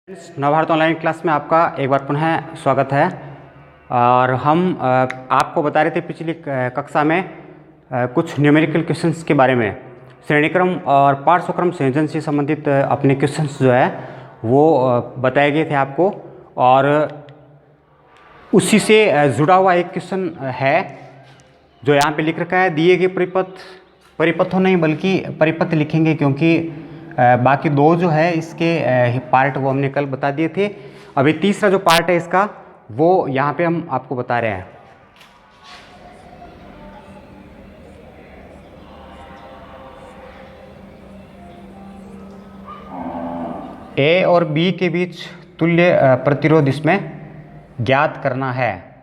Navbharat online class में आपका एक बार पुनः स्वागत है। और हम आपको बता रहे थे पिछली कक्षा में कुछ न्यूमेरिकल क्वेश्चंस के बारे में, श्रेणीक्रम और पार्श्वक्रम संयोजन से संबंधित अपने क्वेश्चंस जो है वो बताए गए थे आपको। और उसी से जुड़ा हुआ एक क्वेश्चन है जो यहाँ पे लिख रखा है, दिए गए परिपथों नहीं बल्कि परिपथ लिखेंगे, क्योंकि बाकी दो जो है इसके पार्ट वो हमने कल बता दिए थे। अभी तीसरा जो पार्ट है इसका वो यहाँ पे हम आपको बता रहे हैं। ए और बी के बीच तुल्य प्रतिरोध इसमें ज्ञात करना है।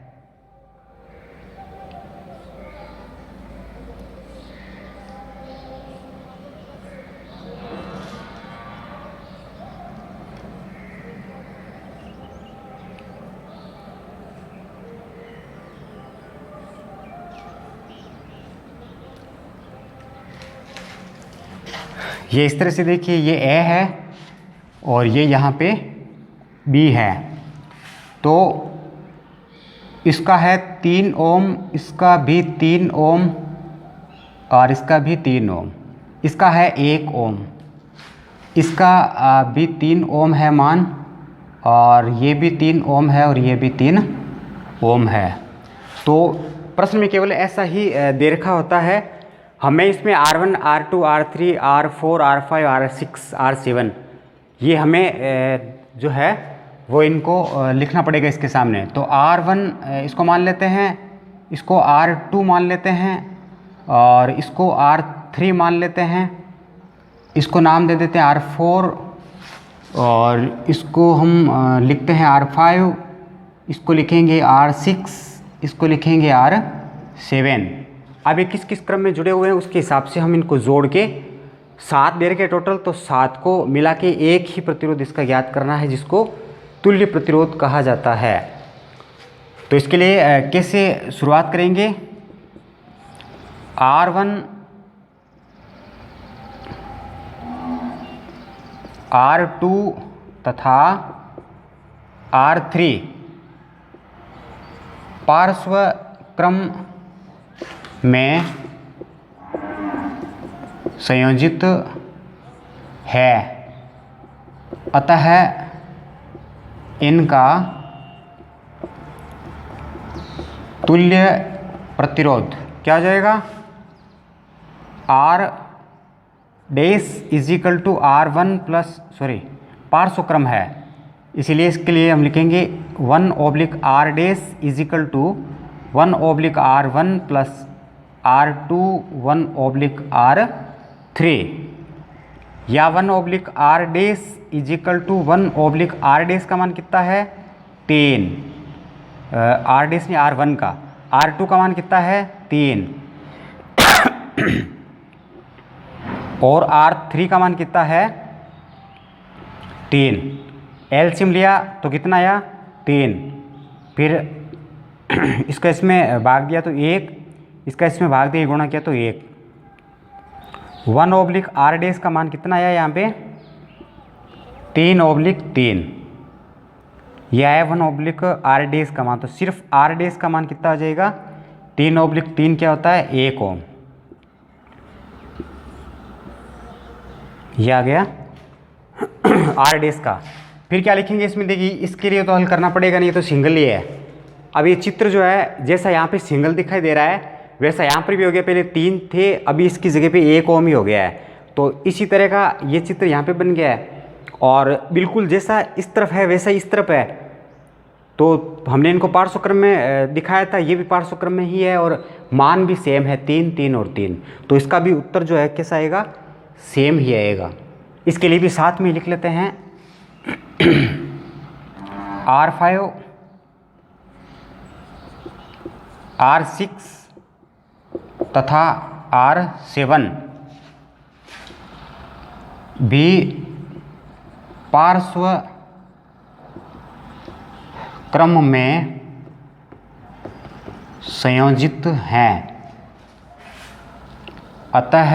ये इस तरह से देखिए, ये ए है और ये यहाँ पे बी है। तो इसका है 3 ओम, इसका भी 3 ओम और इसका भी 3 ओम, इसका है 1 ओम, इसका भी 3 ओम है मान, और ये भी 3 ओम है और ये भी 3 ओम है। तो प्रश्न में केवल ऐसा ही दे रखा होता है। हमें इसमें R1, R2, R3, R4, R5, R6, R7 ये हमें जो है वो इनको लिखना पड़ेगा इसके सामने। तो R1 इसको मान लेते हैं, इसको R2 मान लेते हैं और इसको R3 मान लेते हैं, इसको नाम दे देते हैं R4 और इसको हम लिखते हैं R5, इसको लिखेंगे R6, इसको लिखेंगे R7। अब ये किस किस क्रम में जुड़े हुए हैं उसके हिसाब से हम इनको जोड़ के 7 दे रखे टोटल, तो 7 को मिला के एक ही प्रतिरोध इसका ज्ञात करना है जिसको तुल्य प्रतिरोध कहा जाता है। तो इसके लिए कैसे शुरुआत करेंगे, R1, R2 तथा R3 पार्श्व क्रम में संयोजित है, अतः इनका तुल्य प्रतिरोध क्या हो जाएगा, R dash is equal to R1 plus पार्श्व क्रम है, इसीलिए इसके लिए हम लिखेंगे 1/R dash is equal to 1/R1 plus R2 1/R3, या 1/R dash is equal to 1/R dash का मान कितना है 3, R डैश नहीं R1 का, R2 का मान कितना है 3 और R3 का मान कितना है 3। एलसीएम लिया तो कितना आया 3, फिर इसका इसमें भाग दिया तो 1, इसका इसमें भाग दिया गुणा किया तो 1। 1/R डैश का मान कितना आया यहाँ पे 3/3, यह है 1/R डैश का मान। तो सिर्फ R डैश का मान कितना आ जाएगा 3/3 क्या होता है 1 ओम, यह आ गया R डैश का। फिर क्या लिखेंगे इसमें, देखिए इसके लिए तो हल करना पड़ेगा, नहीं तो सिंगल ही है। अब ये चित्र जो है जैसा यहाँ पे सिंगल दिखाई दे रहा है वैसा यहाँ पर भी हो गया, पहले 3 थे अभी इसकी जगह पे 1 ओम ही हो गया है। तो इसी तरह का ये चित्र यहाँ पे बन गया है, और बिल्कुल जैसा इस तरफ है वैसा इस तरफ है। तो हमने इनको पार्श्वक्रम में दिखाया था, ये भी पार्श्वक्रम में ही है और मान भी सेम है 3, 3 और 3। तो इसका भी उत्तर जो है कैसा आएगा, सेम ही आएगा। इसके लिए भी साथ में लिख लेते हैं R5, R6 तथा R7 भी पार्श्व क्रम में संयोजित हैं, अतः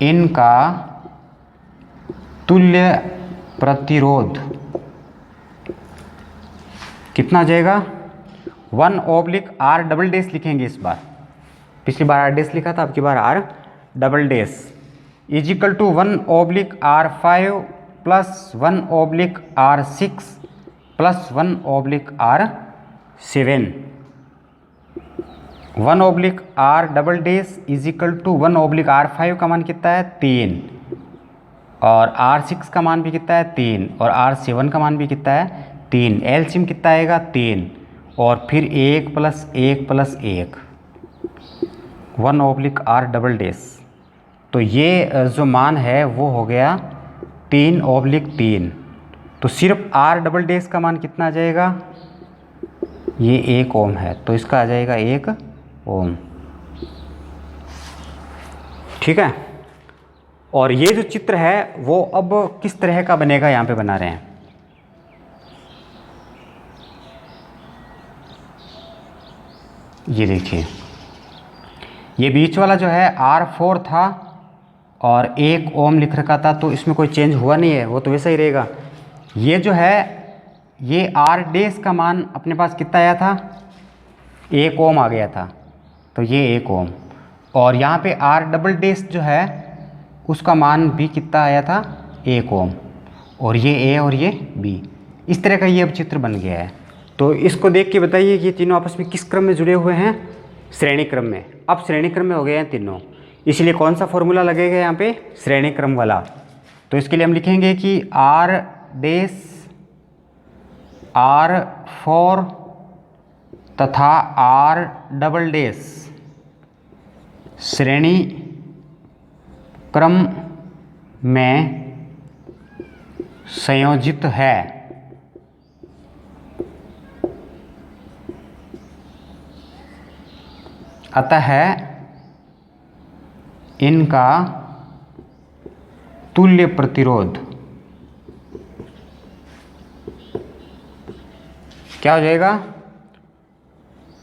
इनका तुल्य प्रतिरोध कितना आ जाएगा, 1/r" लिखेंगे इस बार। पिछली बार r' लिखा था, अब की बार r" is equal to 1/r5 plus 1/r6 plus 1/r7। 1/r" is equal to 1/r5 का मान कितना है 3, और r6 का मान भी कितना है 3, और r7 का मान भी कितना है 3। एलसीएम कितना आएगा 3, और फिर 1 + 1 + 1 1/r". तो ये जो मान है वो हो गया 3/3। तो सिर्फ r" का मान कितना आ जाएगा, ये 1 ओम है, तो इसका आ जाएगा 1 ओम। ठीक है। और ये जो चित्र है वो अब किस तरह का बनेगा, यहाँ पे बना रहे हैं। ये देखिए, ये बीच वाला जो है R4 था और 1 ओम लिख रखा था, तो इसमें कोई चेंज हुआ नहीं है, वो तो वैसा ही रहेगा। ये जो है ये R' का मान अपने पास कितना आया था, 1 ओम आ गया था, तो ये 1 ओम। और यहाँ पे R" जो है उसका मान भी कितना आया था, 1 ओम। और ये A और ये B, इस तरह का ये अब चित्र बन गया है। तो इसको देख के बताइए कि ये तीनों आपस में किस क्रम में जुड़े हुए हैं, श्रेणी क्रम में। अब श्रेणी क्रम में हो गए हैं तीनों, इसलिए कौन सा फॉर्मूला लगेगा यहाँ पे, श्रेणी क्रम वाला। तो इसके लिए हम लिखेंगे कि R4 तथा R" श्रेणी क्रम में संयोजित है। अतः इनका तुल्य प्रतिरोध क्या हो जाएगा,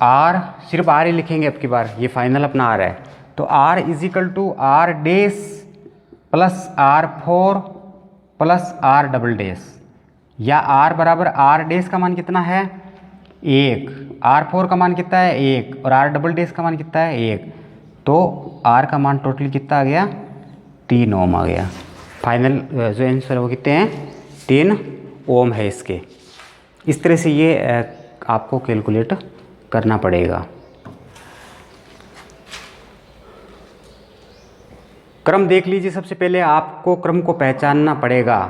R, सिर्फ R ही लिखेंगे अब की बार, ये फाइनल अपना R है। तो R = R' plus R4 plus R", या R बराबर R' का मान कितना है 1, R4 का मान कितना है 1, और R" का मान कितना है 1, तो R का मान टोटली कितना आ गया 3 ओम आ गया। फाइनल जो आंसर है वो कितने हैं, 3 ओम है इसके। इस तरह से ये आपको कैलकुलेट करना पड़ेगा। क्रम देख लीजिए, सबसे पहले आपको क्रम को पहचानना पड़ेगा,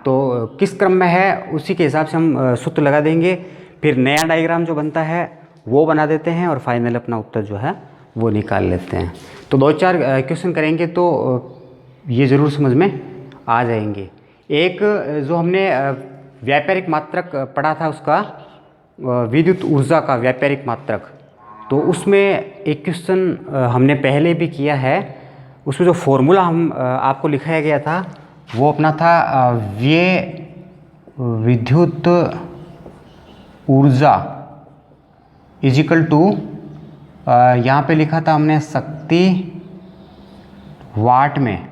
तो किस क्रम में है उसी के हिसाब से हम सूत्र लगा देंगे, फिर नया डायग्राम जो बनता है वो बना देते हैं, और फाइनल अपना उत्तर जो है वो निकाल लेते हैं। तो 2-4 क्वेश्चन करेंगे तो ये ज़रूर समझ में आ जाएंगे। एक जो हमने व्यापारिक मात्रक पढ़ा था, उसका विद्युत ऊर्जा का व्यापारिक मात्रक, तो उसमें एक क्वेश्चन हमने पहले भी किया है। उसमें जो फॉर्मूला हम आपको लिखाया गया था वो अपना था विद्युत ऊर्जा इजिकल टू, यहाँ पे लिखा था हमने शक्ति वाट में,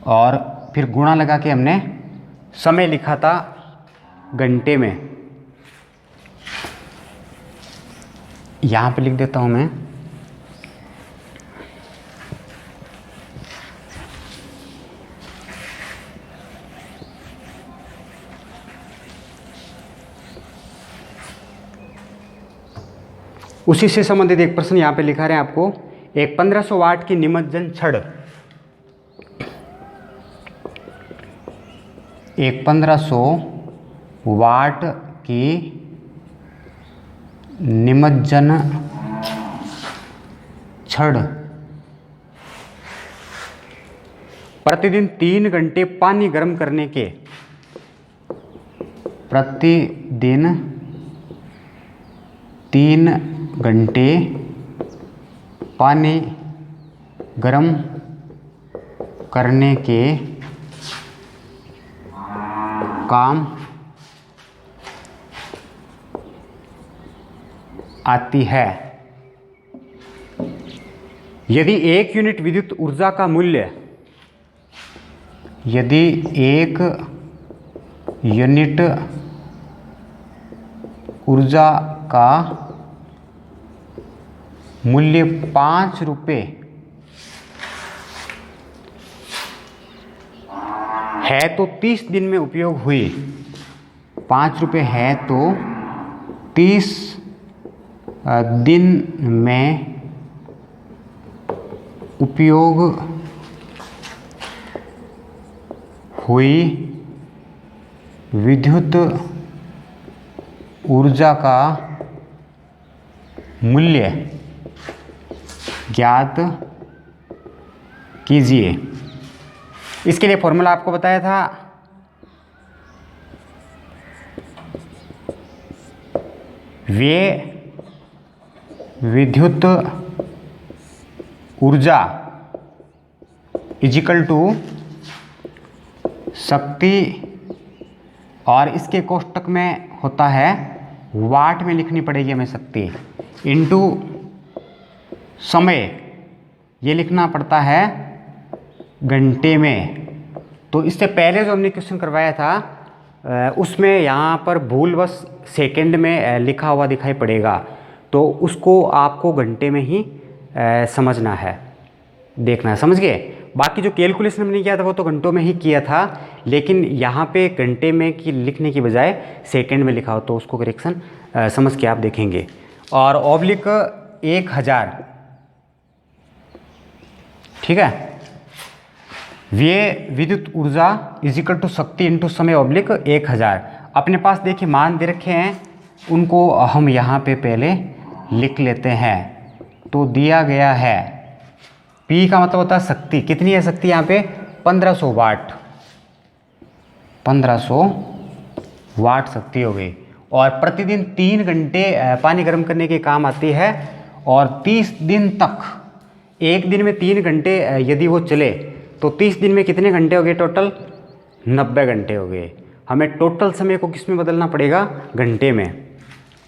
और फिर गुणा लगा के हमने समय लिखा था घंटे में। यहाँ पे लिख देता हूँ मैं, उसी से संबंधित एक प्रश्न यहाँ पे लिखा रहे हैं आपको। एक 1500 वाट की निमज्जन छड़, एक 1500 वाट की निमज्जन छड़ प्रतिदिन 3 घंटे पानी गर्म करने के, प्रतिदिन 3 घंटे पानी गर्म करने के काम आती है। यदि 1 यूनिट विद्युत ऊर्जा का मूल्य, यदि 1 यूनिट ऊर्जा का मूल्य 5 रुपये है तो 30 दिन में उपयोग हुई, 5 रुपये है तो 30 दिन में उपयोग हुई विद्युत ऊर्जा का मूल्य ज्ञात कीजिए। इसके लिए फॉर्मूला आपको बताया था, व्यय विद्युत ऊर्जा इजिकल टू शक्ति, और इसके कोष्टक में होता है वाट में लिखनी पड़ेगी हमें शक्ति, इनटू समय, ये लिखना पड़ता है घंटे में। तो इससे पहले जो हमने क्वेश्चन करवाया था उसमें यहाँ पर भूलवश सेकंड में लिखा हुआ दिखाई पड़ेगा, तो उसको आपको घंटे में ही समझना है, देखना है, समझ गए। बाकी जो कैलकुलेशन हमने किया था वो तो घंटों में ही किया था, लेकिन यहाँ पे घंटे में की लिखने की बजाय सेकंड में लिखा हो तो उसको करेक्शन समझ के आप देखेंगे। और ऑब्लिक 1000, ठीक है, व्यय विद्युत ऊर्जा इजिकल टू शक्ति इंटू समय ऑब्लिक 1000। अपने पास देखिए मान दे रखे हैं, उनको हम यहाँ पे पहले लिख लेते हैं। तो दिया गया है P का मतलब होता है शक्ति, कितनी है शक्ति यहाँ पे 1500 वाट, 1500 वाट शक्ति हो गई। और प्रतिदिन 3 घंटे पानी गर्म करने के काम आती है, और 30 दिन तक, एक दिन में 3 घंटे यदि वो चले तो 30 दिन में कितने घंटे हो गए टोटल, 90 घंटे हो गए। हमें टोटल समय को किस में बदलना पड़ेगा, घंटे में।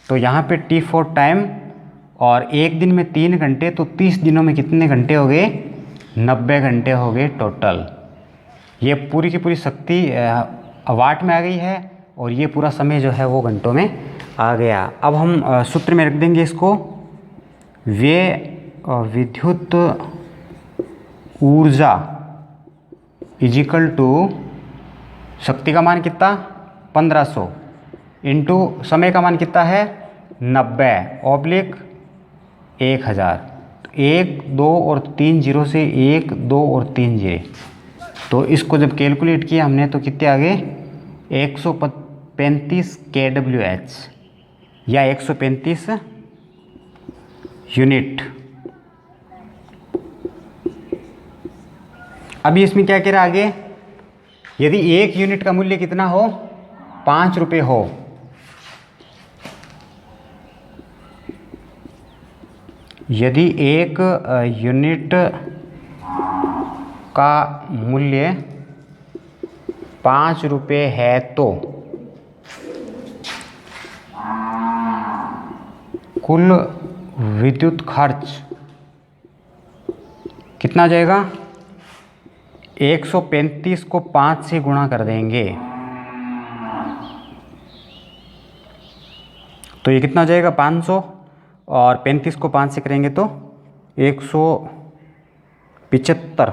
तो यहाँ पे T फॉर टाइम, और एक दिन में 3 घंटे, तो 30 दिनों में कितने घंटे हो गए, 90 घंटे हो गए टोटल। ये पूरी की पूरी शक्ति वाट में आ गई है, और ये पूरा समय जो है वो घंटों में आ गया। अब हम सूत्र में रख देंगे इसको, व्यय विद्युत ऊर्जा इजिकल टू शक्ति का मान कितना 1500 इंटू समय का मान कितना है 90 ऑब्लिक 1000। तो 1 2 और 3 जीरो से 1 2 और 3 जीरो, तो इसको जब कैलकुलेट किया हमने तो कितने आ गए 135 kWh या 135 यूनिट। अभी इसमें क्या कह रहा है आगे, यदि 1 यूनिट का मूल्य कितना हो 5 रुपये हो, यदि 1 यूनिट का मूल्य 5 रुपये है तो कुल विद्युत खर्च कितना आ जाएगा, 135 को 5 से गुणा कर देंगे तो ये कितना हो जाएगा 500, और 35 को 5 से करेंगे तो 175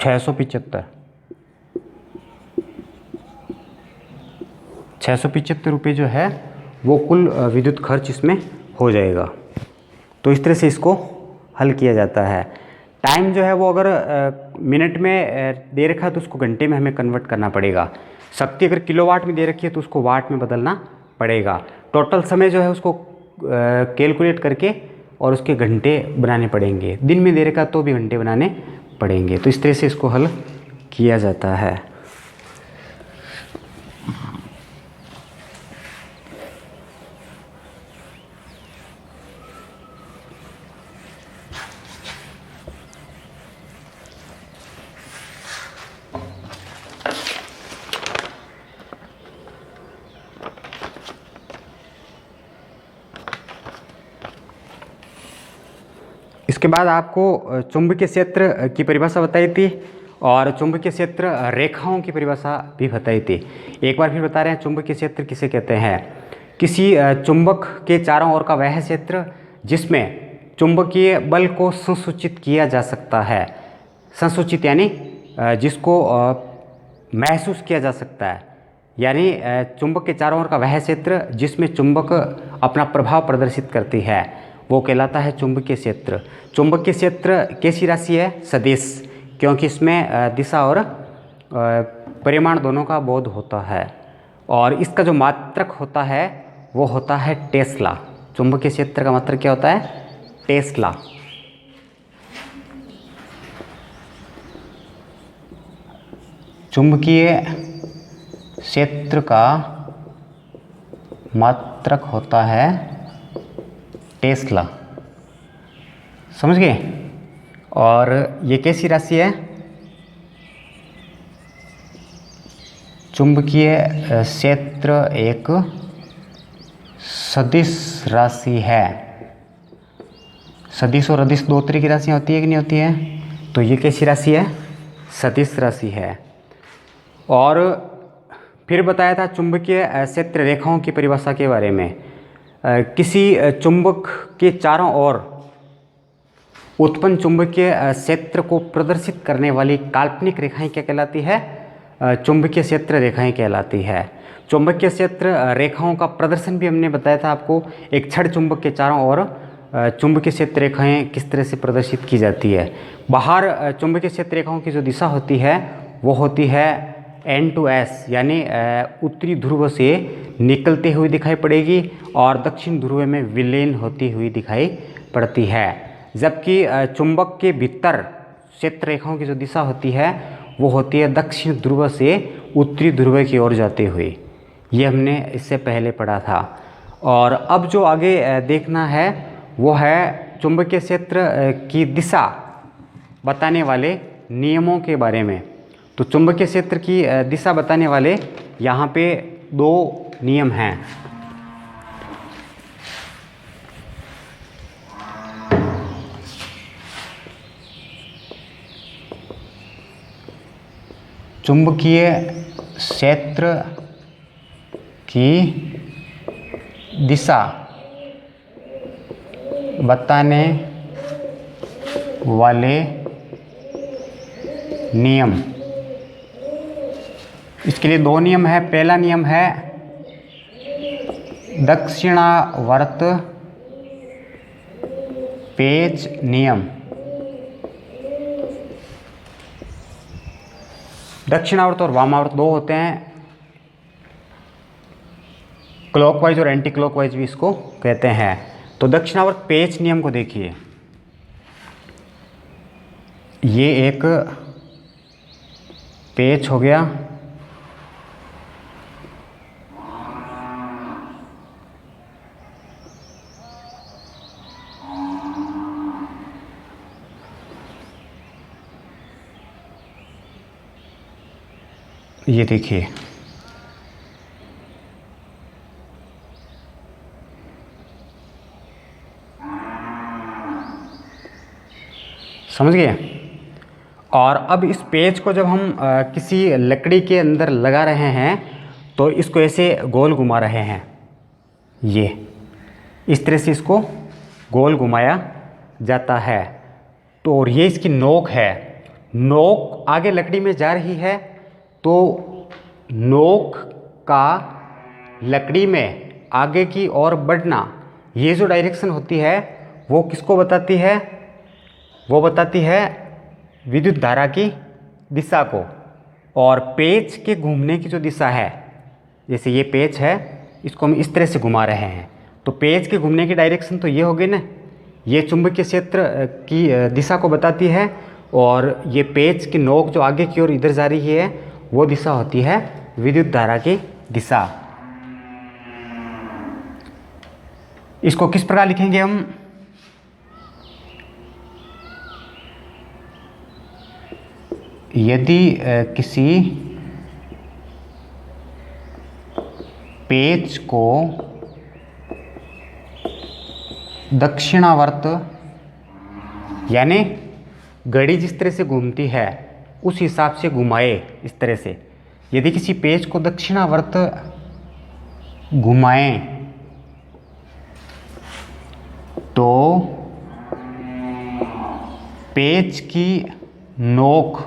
675 रुपये जो है वो कुल विद्युत खर्च इसमें हो जाएगा। तो इस तरह से इसको हल किया जाता है। टाइम जो है वो अगर मिनट में दे रखा है तो उसको घंटे में हमें कन्वर्ट करना पड़ेगा। शक्ति अगर किलोवाट में दे रखी है तो उसको वाट में बदलना पड़ेगा। टोटल समय जो है उसको कैलकुलेट करके और उसके घंटे बनाने पड़ेंगे। दिन में दे रखा तो भी घंटे बनाने पड़ेंगे। तो इस तरह से इसको हल किया जाता है। इसके बाद आपको चुंबकीय क्षेत्र की परिभाषा बताई थी और चुंबकीय क्षेत्र रेखाओं की परिभाषा भी बताई थी। एक बार फिर बता रहे हैं, चुंबकीय क्षेत्र किसे कहते हैं? किसी चुंबक के चारों ओर का वह क्षेत्र जिसमें चुंबकीय बल को संसूचित किया जा सकता है। संसूचित यानी जिसको महसूस किया जा सकता है, यानी चुंबक के चारों ओर का वह क्षेत्र जिसमें चुंबक अपना प्रभाव प्रदर्शित करती है, वो कहलाता है चुंबकीय क्षेत्र। चुंबकीय क्षेत्र कैसी राशि है? सदिश, क्योंकि इसमें दिशा और परिमाण दोनों का बोध होता है। और इसका जो मात्रक होता है वो होता है टेस्ला। चुंबकीय क्षेत्र का मात्रक क्या होता है? टेस्ला। चुंबकीय क्षेत्र का मात्रक होता है टेस्ला, समझ गए? और ये कैसी राशि है? चुंबकीय क्षेत्र एक सदिश राशि है। सदिश और अदिश दो तरह की राशियाँ होती है कि नहीं होती है? तो ये कैसी राशि है? सदिश राशि है। और फिर बताया था चुंबकीय क्षेत्र रेखाओं की परिभाषा के बारे में। किसी चुंबक के चारों ओर उत्पन्न चुंबकीय क्षेत्र को प्रदर्शित करने वाली काल्पनिक रेखाएं क्या कहलाती है? चुंबकीय क्षेत्र रेखाएं कहलाती है। चुंबकीय क्षेत्र रेखाओं का प्रदर्शन भी हमने बताया था आपको। एक छड़ चुंबक के चारों ओर चुंबकीय क्षेत्र रेखाएं किस तरह से प्रदर्शित की जाती है। बाहर चुंबकीय क्षेत्र रेखाओं की जो दिशा होती है वो होती है N to S, यानी उत्तरी ध्रुव से निकलते हुए दिखाई पड़ेगी और दक्षिण ध्रुव में विलीन होती हुई दिखाई पड़ती है। जबकि चुंबक के भीतर क्षेत्र रेखाओं की जो दिशा होती है वो होती है दक्षिण ध्रुव से उत्तरी ध्रुव की ओर जाते हुए। ये हमने इससे पहले पढ़ा था। और अब जो आगे देखना है वो है चुंबकीय क्षेत्र की दिशा बताने वाले नियमों के बारे में। तो चुंबकीय क्षेत्र की दिशा बताने वाले यहाँ पे दो नियम हैं। चुंबकीय क्षेत्र की दिशा बताने वाले नियम, इसके लिए दो नियम है। पहला नियम है दक्षिणावर्त पेच नियम। दक्षिणावर्त और वामावर्त दो होते हैं, क्लॉकवाइज और एंटी क्लॉकवाइज भी इसको कहते हैं। तो दक्षिणावर्त पेच नियम को देखिए, ये एक पेच हो गया, ये देखिए समझ गए। और अब इस पेज को जब हम किसी लकड़ी के अंदर लगा रहे हैं तो इसको ऐसे गोल घुमा रहे हैं, ये इस तरह से इसको गोल घुमाया जाता है। तो और ये इसकी नोक है, नोक आगे लकड़ी में जा रही है तो नोक का लकड़ी में आगे की ओर बढ़ना, ये जो डायरेक्शन होती है वो किसको बताती है? वो बताती है विद्युत धारा की दिशा को। और पेच के घूमने की जो दिशा है, जैसे ये पेच है, इसको हम इस तरह से घुमा रहे हैं, तो पेच के घूमने की डायरेक्शन तो ये होगी ना, ये चुंबकीय क्षेत्र की दिशा को बताती है। और ये पेच की नोक जो आगे की ओर इधर जा रही है वो दिशा होती है विद्युत धारा की दिशा। इसको किस प्रकार लिखेंगे हम? यदि किसी पेच को दक्षिणावर्त, यानी घड़ी जिस तरह से घूमती है उस हिसाब से घुमाए इस तरह से। यदि किसी पेज को दक्षिणावर्त घुमाएं तो पेज की नोक